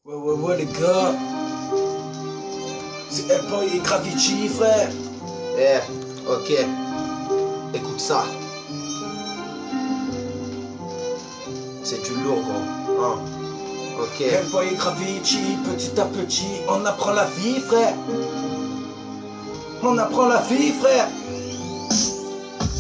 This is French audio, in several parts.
Ouais, les gars. C'est Hellboy et Gravity, frère. Ok. Écoute ça. C'est du lourd, gros. Hein. Ok. Hellboy et Gravity, petit à petit, on apprend la vie, frère. On apprend la vie, frère.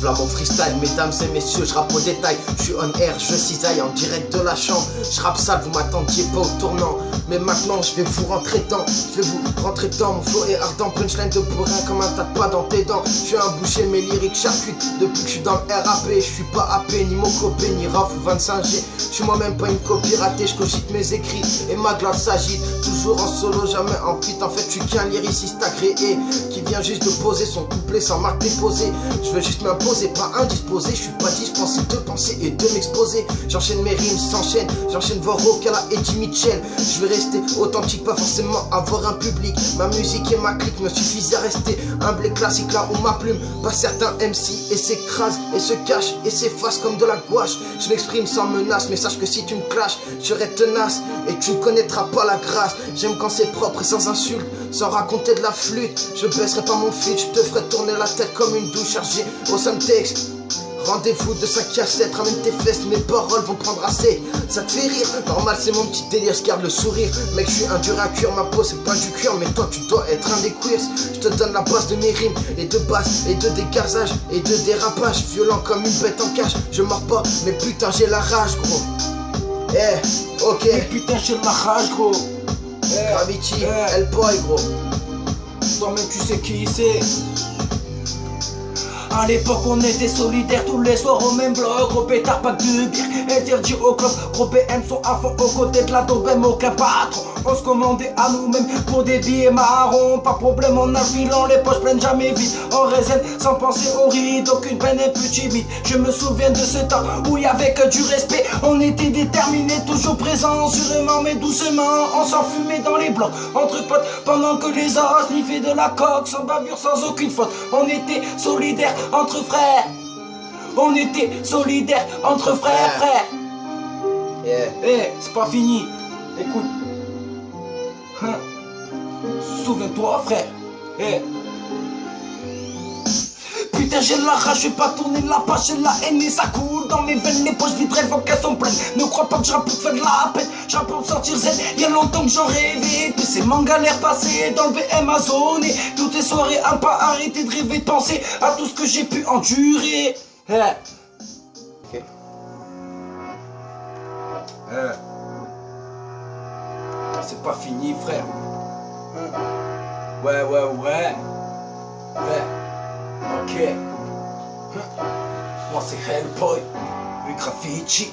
V'là mon freestyle, mesdames et messieurs, je rappe au détail. Je suis on air, je cisaille en direct de la chambre. Je rappe sale, vous m'attendiez pas au tournant. Mais maintenant je vais vous rentrer dedans. Je vais vous rentrer dedans, mon flow est ardent. Punchline de bourrin comme un tas de pas dans tes dents. Je suis un boucher, mes lyriques charcutent. Depuis que je suis dans le RAP, je suis pas AP, ni mon copé, ni Raf ou 25G. Je suis moi-même pas une copie ratée, je cogite mes écrits et ma glace s'agite. Toujours en solo, jamais en feat. En fait, je suis qu'un lyriciste agréé qui vient juste de poser son couplet sans marque déposée. Je veux juste m'imposer, pas indisposé. Je suis pas dispensé de penser et de m'exposer. J'enchaîne mes rimes, s'enchaînent. J'enchaîne voir Ocala et Eddie Mitchell. Je vais rester authentique, pas forcément avoir un public. Ma musique et ma clique me suffisent à rester humble et classique là où ma plume. Pas certains MC et s'écrasent et se cachent et s'effacent comme de la gouache. Je m'exprime sans menace, mais sache que si tu me clashes, je serai tenace et tu ne connaîtras pas la grâce. J'aime quand c'est propre et sans insulte, sans raconter de la flûte. Je baisserai pas mon feed, je te ferai tourner la tête comme une douche chargée au texte. Rendez-vous de 5 à 7, ramène tes fesses, mes paroles vont prendre assez. Ça te fait rire, normal c'est mon petit délire, je garde le sourire. Mec je suis un dur à cuire, ma peau c'est pas du cuir. Mais toi tu dois être un des queers. Je te donne la base de mes rimes, et de basse, et de dégazage, et de dérapage. Violent comme une bête en cage, je mords pas, mais putain j'ai la rage gros. Ok. Mais putain j'ai la rage gros. Gravity, Hellboy gros. Toi-même tu sais qui c'est. À l'époque on était solidaires tous les soirs au même bloc. Gros pétard, pas de bière, interdit au club. Gros BM sont à fond aux côtés de la dope, même aucun patron. On se commandait à nous-mêmes pour des billets marrons. Pas problème, on a le filant, les poches pleines jamais vides. On résine sans penser aux rides, aucune peine et plus timide. Je me souviens de ce temps où il y avait que du respect. On était déterminés, toujours présents, sûrement mais doucement. On s'enfumait dans les blocs, entre potes, pendant que les os sniffaient de la coque, sans bavure, sans aucune faute. On était solidaires entre frères. On était solidaires entre frères. C'est pas fini. Écoute. Souviens-toi, frère. Putain, j'ai la rage, je vais pas tourner la page, j'ai la haine et ça coule dans mes veines, les poches vides, rêves qu'elles sont pleines. Ne crois pas que je rappe pour faire de la peine, je rappe pour me sortir zen. Il y a longtemps que j'en rêvais, puis c'est mon galère passée dans le VM à zoner. Toutes les soirées à pas arrêter de rêver, de penser à tout ce que j'ai pu endurer. Ok. C'est pas fini, frère. Ouais. Ok. Moi c'est Hellboy, le Gravity.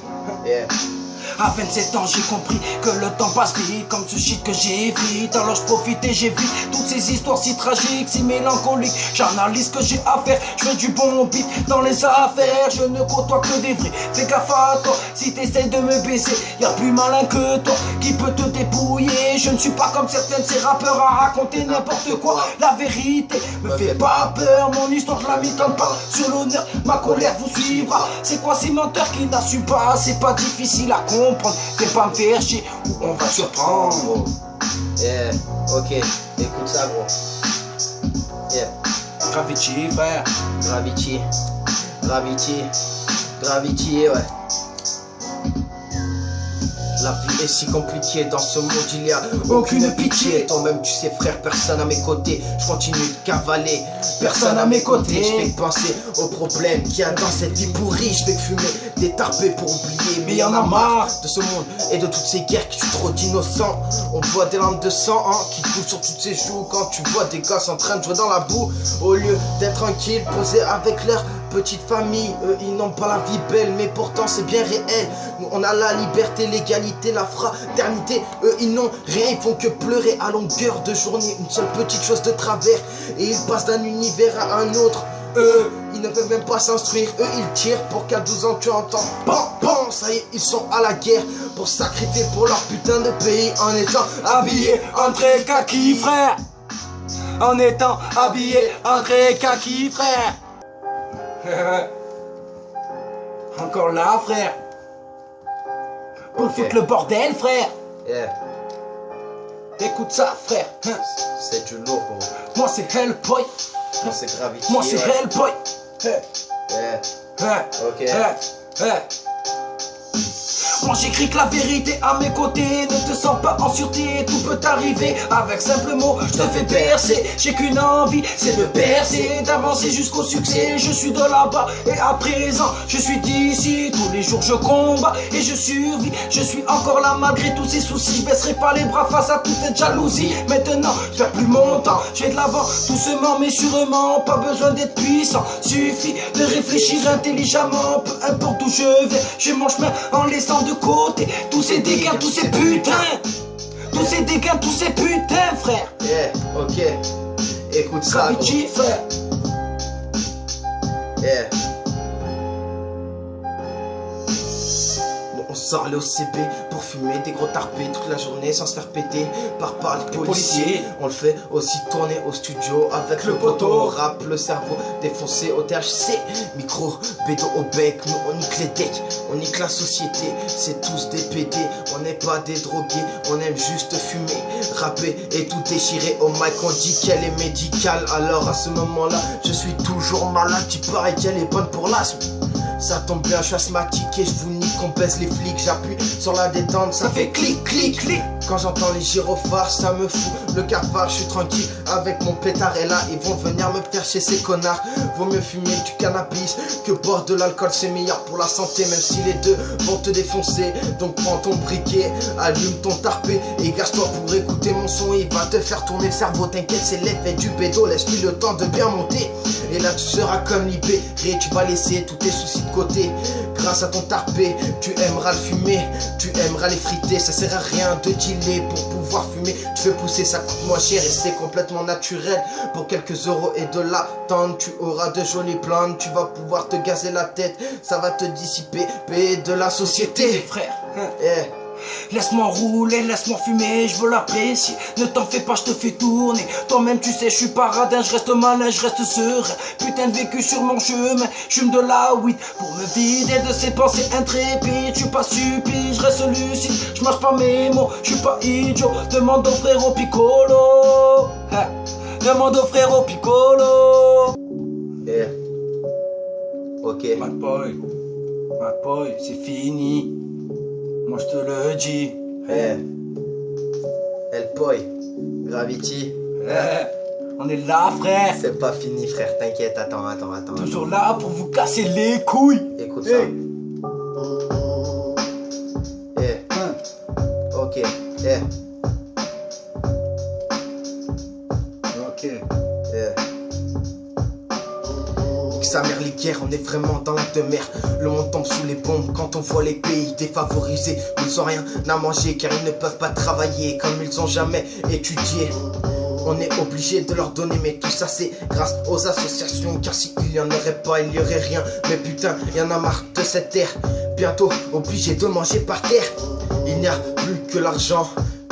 À 27 ans j'ai compris que le temps passe vite, comme ce shit que j'évite. Alors je profite et j'évite toutes ces histoires si tragiques, si mélancoliques. J'analyse ce que j'ai à faire, je fais du bon beat dans les affaires. Je ne côtoie que des vrais, fais gaffe à toi. Si t'essayes de me baisser, y'a plus malin que toi qui peut te débrouiller. Je ne suis pas comme certains de ces rappeurs à raconter n'importe quoi. La vérité me fait pas peur, mon histoire je la m'étonne pas. Sur l'honneur, ma colère vous suivra. C'est quoi ces menteurs qui n'assument pas? C'est pas difficile à comprendre. Fais pas me faire chier ou on va surprendre. Ok, écoute ça gros. Gravity, frère. Gravity, ouais. La vie est si compliquée, dans ce monde il y a aucune pitié. Toi-même tu sais frère, personne à mes côtés. Je continue de cavaler, personne à mes côtés. Je fais penser aux problèmes qu'il y a dans cette vie pourrie. Je fais fumer des tarpés pour oublier. Mais y'en a marre de ce monde et de toutes ces guerres qui tuent trop d'innocents. On voit des lampes de sang qui coulent sur toutes ces joues. Quand tu vois des gosses en train de jouer dans la boue, au lieu d'être tranquille, posés avec leur petite famille. Eux ils n'ont pas la vie belle, mais pourtant c'est bien réel. Nous on a la liberté, l'égalité, la fraternité. Eux ils n'ont rien, ils font que pleurer à longueur de journée. Une seule petite chose de travers et ils passent d'un univers à un autre. Eux ils ne peuvent même pas s'instruire. Eux ils tirent pour qu'à 12 ans tu entends bam, ça y est ils sont à la guerre pour sacrifier pour leur putain de pays en étant habillés en très kaki, frère. En étant habillés en très kaki, frère. Encore là, frère. Pour foutre le bordel, frère. Écoute ça, frère. Hein. C'est du lourd, gros. Moi, c'est Hellboy. Moi, c'est Gravity. Moi, c'est Hellboy. Hey. Yeah. Ok. Moi j'écris que la vérité à mes côtés. Ne te sens pas en sûreté, tout peut arriver. Avec simple mot, je te fais percer. J'ai qu'une envie, c'est de percer, d'avancer jusqu'au succès. Je suis de là-bas et à présent je suis d'ici. Tous les jours je combats et je survis. Je suis encore là malgré tous ces soucis. Je baisserai pas les bras face à toute cette jalousie. Maintenant je perds plus mon temps, je vais de l'avant doucement mais sûrement. Pas besoin d'être puissant, suffit de réfléchir intelligemment. Peu importe où je vais, je mon chemin en laissant de côté tous ces dégâts, tous ces putains. Tous ces dégâts, tous ces putains, frère. Yeah, ok. Écoute ça, Gravity, frère. Yeah. On sort aller au CB pour fumer des gros tarpés toute la journée sans se faire péter par les policiers. On le fait aussi tourner au studio avec le poteau. Rap, le cerveau défoncé au THC. Micro, bédo au bec, nous on nique les decks, on nique la société. C'est tous des PD, on n'est pas des drogués, on aime juste fumer, rapper et tout déchirer. Au mic on dit qu'elle est médicale, alors à ce moment-là je suis toujours malade. Tu parais qu'elle est bonne pour l'asthme. Ça tombe bien, je suis asthmatique et je vous nique, on baisse les flics. J'appuie sur la détente, ça fait clic, clic, clic. Quand j'entends les gyrophares, ça me fout le cafard. Je suis tranquille avec mon pétard et là, ils vont venir me faire chez ces connards. Vaut mieux fumer du cannabis que boire de l'alcool, c'est meilleur pour la santé. Même si les deux vont te défoncer. Donc prends ton briquet, allume ton tarpé et gâche-toi pour écouter mon son. Il va te faire tourner le cerveau, t'inquiète, c'est l'effet du bédo. Laisse-lui le temps de bien monter. Et là tu seras comme libéré, tu vas laisser tous tes soucis de côté. Grâce à ton tarpé, tu aimeras le fumer, tu aimeras les friter. Ça sert à rien de dealer pour pouvoir fumer. Tu fais pousser, ça coûte moins cher et c'est complètement naturel. Pour quelques euros et de la tente, tu auras de jolies plantes. Tu vas pouvoir te gazer la tête, ça va te dissiper de la société. Frère, Yeah. laisse-moi rouler, laisse-moi fumer, je veux l'apprécier. Ne t'en fais pas, je te fais tourner. Toi-même tu sais, je suis paradin, je reste malin, je reste serein. Putain de vécu sur mon chemin, je fume de la weed pour me vider de ces pensées intrépides. Je suis pas stupide, je reste lucide, je marche pas mes mots, je suis pas idiot. Demande au frérot Piccolo, demande au frérot Piccolo. Yeah. Ok. Mad boy, c'est fini. Moi je te le dis. Yeah. Hellboy, Gravity. On est là, frère. C'est pas fini, frère, t'inquiète, attends. Toujours là pour vous casser les couilles. Écoute ça. Yeah. Ok. Yeah. Ok. Yeah. Sa mère les guerres, on est vraiment dans la demeure. Le monde tombe sous les bombes quand on voit les pays défavorisés. Ils ont rien à manger car ils ne peuvent pas travailler comme ils ont jamais étudié. On est obligé de leur donner, mais tout ça c'est grâce aux associations. Car s'il y en aurait pas, il y aurait rien. Mais putain, y en a marre de cette terre. Bientôt obligé de manger par terre. Il n'y a plus que l'argent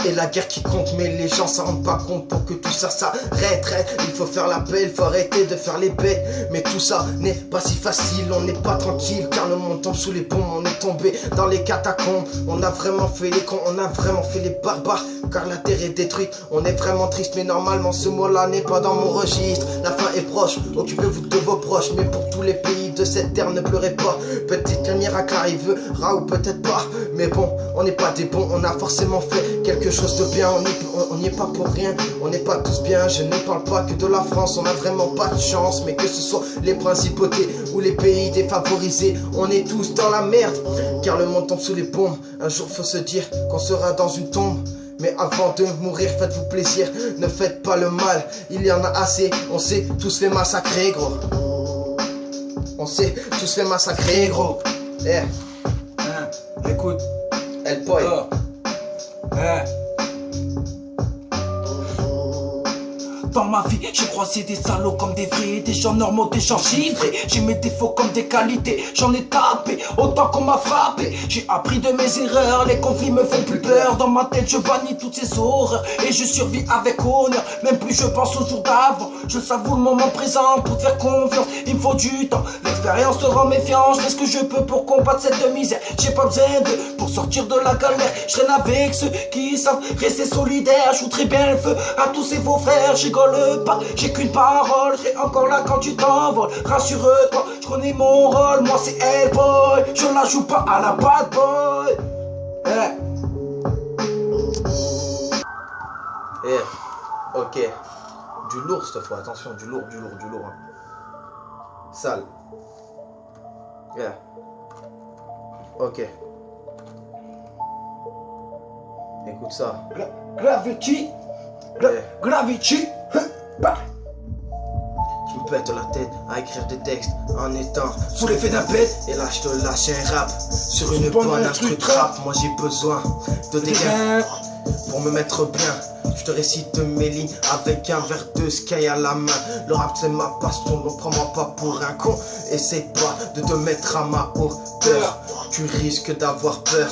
et la guerre qui compte, mais les gens s'en rendent pas compte. Pour que tout ça s'arrête, il faut faire la paix, il faut arrêter de faire les bêtes. Mais tout ça n'est pas si facile, on n'est pas tranquille car le monde tombe sous les bombes. On est tombé dans les catacombes, on a vraiment fait les cons, on a vraiment fait les barbares. Car la terre est détruite, on est vraiment triste. Mais normalement ce mot-là n'est pas dans mon registre. La fin est proche, occupez-vous de vos proches. Mais pour tous les pays de cette terre, ne pleurez pas. Peut-être qu'un miracle arrivera ou peut-être pas. Mais bon, on n'est pas des bons, on a forcément fait quelque chose de bien. On n'y est pas pour rien, on n'est pas tous bien. Je ne parle pas que de la France, on a vraiment pas de chance. Mais que ce soit les principautés ou les pays défavorisés, on est tous dans la merde car le monde tombe sous les bombes. Un jour faut se dire qu'on sera dans une tombe. Mais avant de mourir, faites-vous plaisir, ne faites pas le mal, il y en a assez, on s'est tous fait massacrer, gros. On s'est tous fait massacrer, gros. Eh. Écoute. Hellboy. Dans ma vie, j'ai croisé des salauds comme des vrais, des gens normaux, des gens chiffrés. J'ai mes défauts comme des qualités, j'en ai tapé autant qu'on m'a frappé. J'ai appris de mes erreurs, les conflits me font plus peur. Dans ma tête je bannis toutes ces horreurs et je survis avec honneur. Même plus je pense au jour d'avant, je savoure le moment présent pour te faire confiance. Il me faut du temps, l'expérience te rend méfiant. Je fais ce que je peux pour combattre cette misère. J'ai pas besoin de pour sortir de la galère. Je traîne avec ceux qui savent rester solidaires. Je très bien le feu à tous ces faux frères. J'rigole pas, j'ai qu'une parole. J'serai encore là quand tu t'envoles. Rassure-toi, je connais mon rôle. Moi c'est Hellboy, je la joue pas à la bad boy. Ok. Du lourd cette fois, attention, du lourd. Hein. Sale. Ok. Écoute ça. Gravity. Gravity. Je me pète la tête à écrire des textes en étant sous l'effet d'un pet. Et là je te lâche un rap sur une bonne instru trap. Moi j'ai besoin de des gains pour me mettre bien. Je te récite mes lignes avec un verre de Sky à la main. Le rap c'est ma passion, donc prends-moi pas pour un con. Essaye pas de te mettre à ma hauteur. Tu risques d'avoir peur.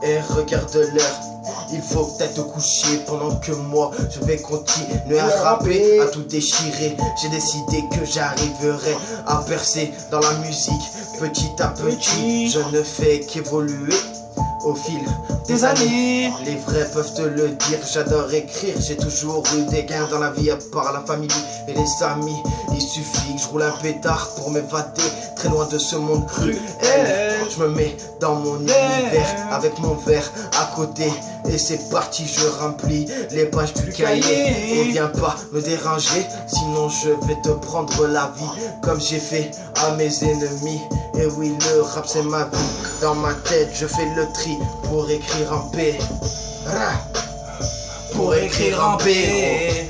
Et regarde l'heure. Il faut peut-être te coucher pendant que moi je vais continuer à rapper, à tout déchirer. J'ai décidé que j'arriverai à percer dans la musique petit à petit. Je ne fais qu'évoluer au fil des années. Les vrais peuvent te le dire, j'adore écrire. J'ai toujours eu des gains dans la vie à part la famille et les amis. Il suffit que je roule un pétard pour m'évader très loin de ce monde cruel. Je me mets dans mon univers avec mon verre à côté. Et c'est parti, je remplis les pages du cahier. Et viens pas me déranger, sinon je vais te prendre la vie comme j'ai fait à mes ennemis. Et oui, le rap c'est ma vie. Dans ma tête je fais le tri pour écrire en paix. Pour écrire en paix.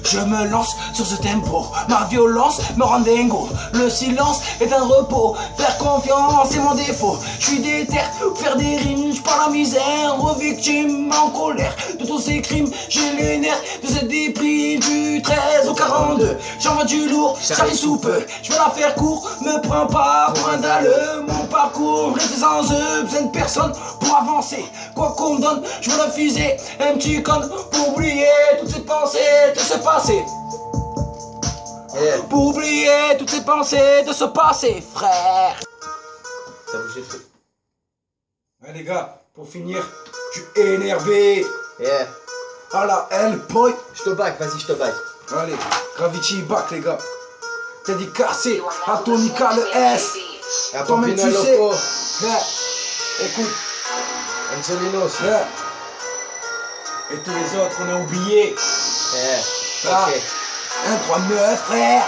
Je me lance sur ce tempo, ma violence me rend dingo. Le silence est un repos, faire confiance c'est mon défaut. Je suis déter, faire des rimes, je parle la misère aux victimes en colère. De tous ces crimes, j'ai les nerfs de cette déprime du 13 au 42. J'envoie du lourd, j'arrive sous peu, je vais la faire court, me prends pas pour un dalleux. Mon parcours, reste sans eux, besoin de personne pour avancer. Quoi qu'on me donne, je veux refuser, un petit con pour oublier toutes ces pensées de se passer. Pour oublier toutes ces pensées de se passer, frère. T'as bougé le truc. Ouais les gars, pour finir, je suis énervé. Ah la Hellboy. Je te back, vas-y je te back. Allez, Gravity back les gars. Dédicacé à Tonica le S. Et à toi-même tu sais. Écoute. Angelino aussi. Et tous les autres on a oublié. Ok. 1, 3, 9 frère.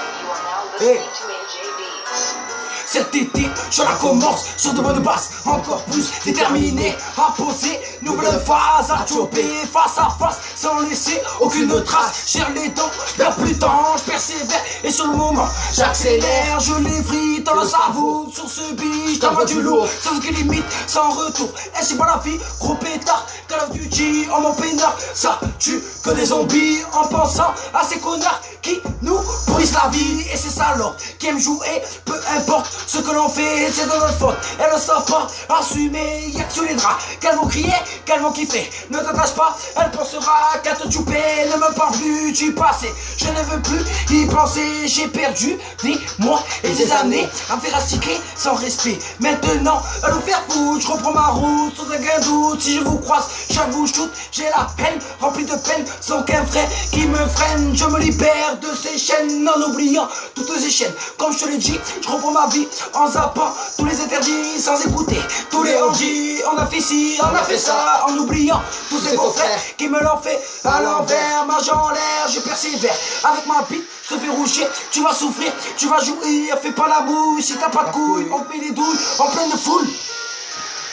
Cet été, je la commence sur de bonnes bases, encore plus déterminé à poser nouvelle phase, à choper face à face sans laisser aucune trace. Cherche les dents, vers plus de temps, je persévère et sur le moment j'accélère, je les vrille dans le cerveau sur ce beat, j'envoie du lourd, sans aucune limite, sans retour. Et c'est pas la vie, gros pétard, Call of Duty en mon peinard, ça tue que des zombies en pensant à ces connards qui nous brisent la vie. Et c'est ça l'ordre qui aime jouer, peu importe ce que l'on fait, c'est de notre faute. Elles ne savent pas assumer, y'a que sur les draps qu'elles vont crier, qu'elles vont kiffer. Ne t'attache pas, elle pensera qu'à te chouper. Ne me parle plus du passé, je ne veux plus y penser. J'ai perdu des mois et des années à me faire astiquer sans respect. Maintenant, à nous faire foutre, je reprends ma route sans aucun doute. Si je vous croise, j'avoue, je shoot, j'ai la haine remplie de peine, sans qu'un vrai qui me freine. Je me libère de ces chaînes en oubliant toutes ces chaînes. Comme je te l'ai dit, je reprends ma vie en zappant tous les interdits, sans écouter tous les orgies. On a fait ci, on a fait ça, en oubliant tous ces faux frères qui me l'ont fait à l'envers. Marche en l'air, je persévère avec ma bite, je te fais rougir, tu vas souffrir, tu vas jouir. Fais pas la boue si t'as pas de couilles, on te met les douilles en pleine foule.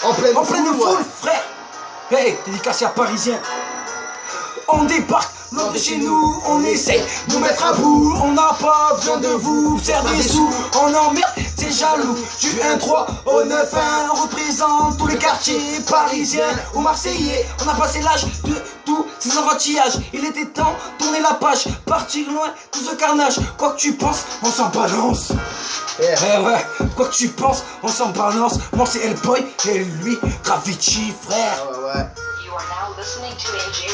En pleine foule, frère. Hey, dédicacé à Parisien. On débarque, loin de chez nous, on essaye de nous mettre à bout. On n'a pas besoin de vous, faire des sous. On emmerde, c'est jaloux. Du 1-3 au 9-1, on représente tous les quartiers parisiens ou marseillais. On a passé l'âge de tous ces enfantillages. Il était temps, tourner la page, partir loin, tout ce carnage. Quoi que tu penses, on s'en balance. Ouais, quoi que tu penses, on s'en balance. Moi c'est Hellboy et lui, Gravity, frère. Ouais. You are now listening to